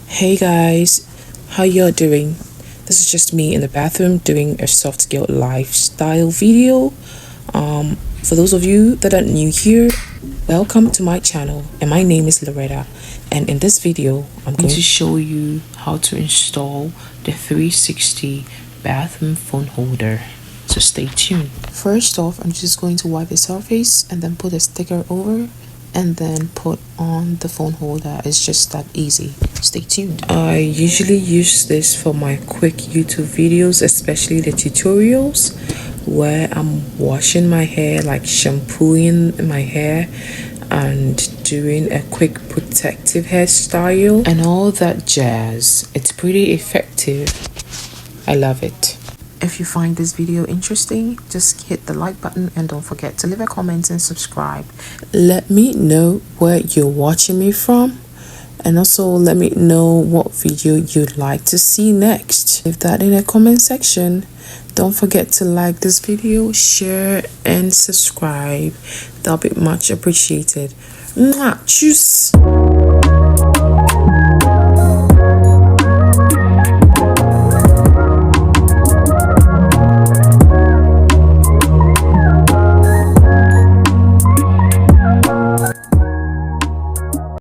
Hey guys, how y'all doing? This is just me in the bathroom doing a soft girl lifestyle video. For those of you that are new here, welcome to my channel, and my name is Loretta. And in this video, I'm going to show you how to install the 360 bathroom phone holder. So stay tuned. First off, I'm just going to wipe the surface and then put a sticker over and then put on the phone holder. It's just that easy. Stay tuned. I usually use this for my quick YouTube videos, especially the tutorials where I'm washing my hair, like shampooing my hair and doing a quick protective hairstyle and all that jazz. It's pretty effective. I love it. If you find this video interesting, just hit the like button and don't forget to leave a comment and subscribe. Let me know where you're watching me from, and also let me know what video you'd like to see next. Leave that in the comment section. Don't forget to like this video, share and subscribe. That'll be much appreciated. Mwah, tschüss.